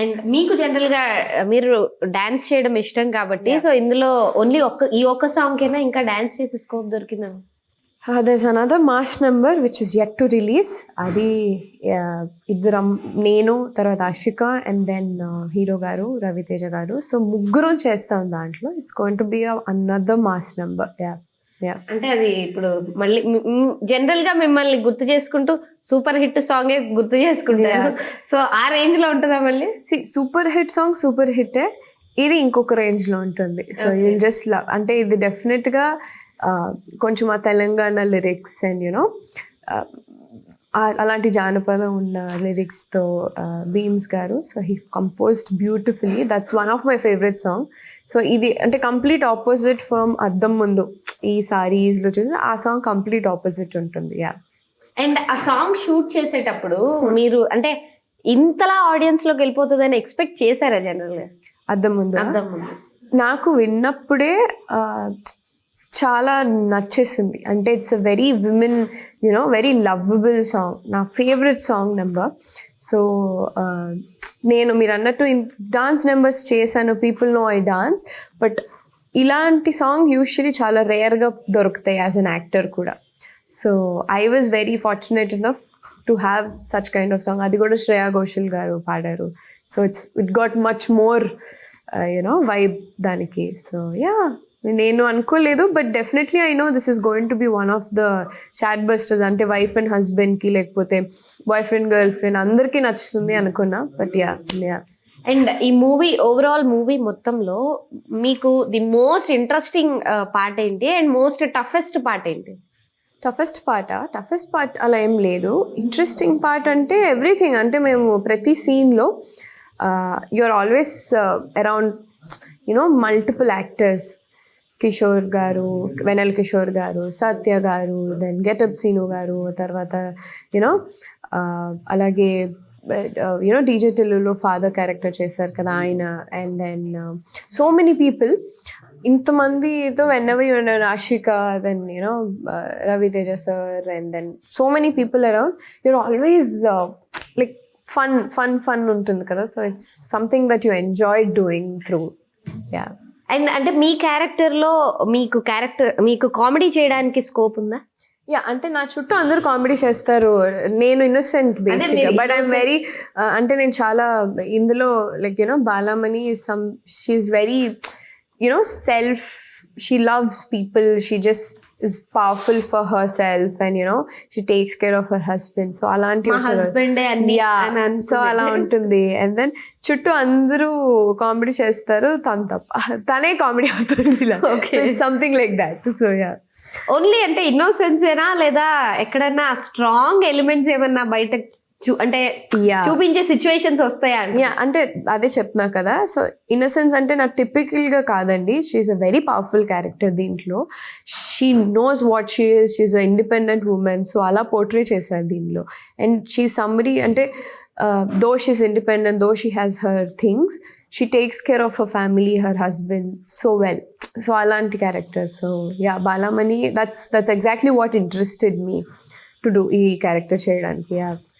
And మీకు general గా మీరు డాన్స్ చేయడం ఇష్టం కాబట్టి సో ఇందులో ఓన్లీ ఈ ఒక్క సాంగ్ కైనా ఇంకా డాన్స్ చేసే స్కోప్ దొరికిందా? There's another mass number which is yet to release. అది ఇద్దరం, నేను, తర్వాత ఆషిక అండ్ దెన్ హీరో గారు రవితేజ గారు. సో ముగ్గురం చేస్తాం దాంట్లో. It's going to be another mass number. అంటే అది ఇప్పుడు మళ్ళీ జనరల్ గా మిమ్మల్ని గుర్తు చేసుకుంటూ సూపర్ హిట్ సాంగ్ గుర్తు చేసుకుంటారు. సో ఆ రేంజ్ లో ఉంటుందా మళ్ళీ? Super hit song super hit, ఇది ఇంకొక రేంజ్ లో ఉంటుంది. సో యూ జస్ట్ లవ్, అంటే ఇది డెఫినెట్ గా కొంచెం ఆ తెలంగాణ లిరిక్స్ అండ్ యూనో అలాంటి జానపదం ఉన్న లిరిక్స్తో బీమ్స్ గారు. So he composed beautifully. That's one of my favourite song. So ఇది అంటే కంప్లీట్ ఆపోజిట్ ఫ్రమ్ అద్దం ముందు ఈ సారీస్లో చేసి ఆ సాంగ్ కంప్లీట్ ఆపోజిట్ ఉంటుంది. అండ్ ఆ సాంగ్ షూట్ చేసేటప్పుడు మీరు అంటే ఇంతలా ఆడియన్స్ లోకి వెళ్ళిపోతుందని ఎక్స్పెక్ట్ చేశారా జనరల్ గా? అద్దం ముందు నాకు విన్నప్పుడే చాలా నచ్చేసింది. అంటే it's a very women you know very lovable song, నా ఫేవరెట్ సాంగ్ నెంబర్. సో నేను మీరు అన్నట్టు డాన్స్ నెంబర్స్ చేశాను, people know I dance, but ఇలాంటి సాంగ్ యూజువలీ చాలా రేర్గా దొరుకుతాయి యాజ్ అన్ యాక్టర్ కూడా. So I was very fortunate enough to have such kind of song. అది కూడా శ్రేయా ఘోషల్ గారు పాడారు. So it got much more you know vibe దానికి. సో నేను అనుకోలేదు, but definitely I know this is going to be one of the chart busters. అంటే wife and హస్బెండ్కి లేకపోతే బాయ్ ఫ్రెండ్ గర్ల్ ఫ్రెండ్ అందరికీ నచ్చుతుంది అనుకున్నా. బట్ అండ్ ఈ మూవీ ఓవరాల్ మూవీ మొత్తంలో మీకు ది మోస్ట్ ఇంట్రెస్టింగ్ పార్ట్ ఏంటి అండ్ మోస్ట్ టఫెస్ట్ పార్ట్ ఏంటి? టఫెస్ట్ పార్ట్ అలా ఏం లేదు. ఇంట్రెస్టింగ్ పార్ట్ అంటే ఎవ్రీథింగ్. అంటే మేము ప్రతి సీన్లో you're always around you know multiple actors. Kishore గారు, వెనల్ కిషోర్ గారు, సత్య గారు, దెన్ గెటప్ సీను గారు, తర్వాత యూనో అలాగే యూనో డీజే టిల్లులో ఫాదర్ క్యారెక్టర్ చేశారు కదా ఆయన, and then so many people. ఇంతమందితో వెన్నెవర్ యూ ఆషిక, then you know Ravi Teja sir, and then so many people around. You're always like fun ఉంటుంది కదా. So it's something that you enjoy doing through. And అంటే మీ క్యారెక్టర్లో మీకు కామెడీ చేయడానికి స్కోప్ ఉందా? అంటే నా చుట్టూ అందరూ కామెడీ చేస్తారు. నేను ఇన్నోసెంట్ బేసిక్గా, బట్ ఐఎమ్ వెరీ అంటే నేను చాలా ఇందులో like you know Balamani she is very you know self, she loves people, she just is powerful for herself and you know she takes care of her husband. So alanti husband anni so ala untundi. And then chuttu andaru comedy chestaru, tane comedy avutundi. So it's something like that. So only అంటే innocence ఏనా లేదా ఎక్కడన్నా strong elements ఏమన్నా బయట అంటే చూపించే situations వస్తాయా? అంటే అదే చెప్తున్నా కదా. సో ఇన్నోసెన్స్ అంటే నాకు టిపికల్గా కాదండి. She's a very powerful character దీంట్లో. She knows what she is, she's a independent woman. So అలా పోర్ట్రే చేశారు దీనిలో. అండ్ షీ సంబడి అంటే though she's independent, though she has her things, she takes care of her family, her husband so well. So అలాంటి character. So Balamani that's exactly what interested me to do ఈ character చేయడానికి.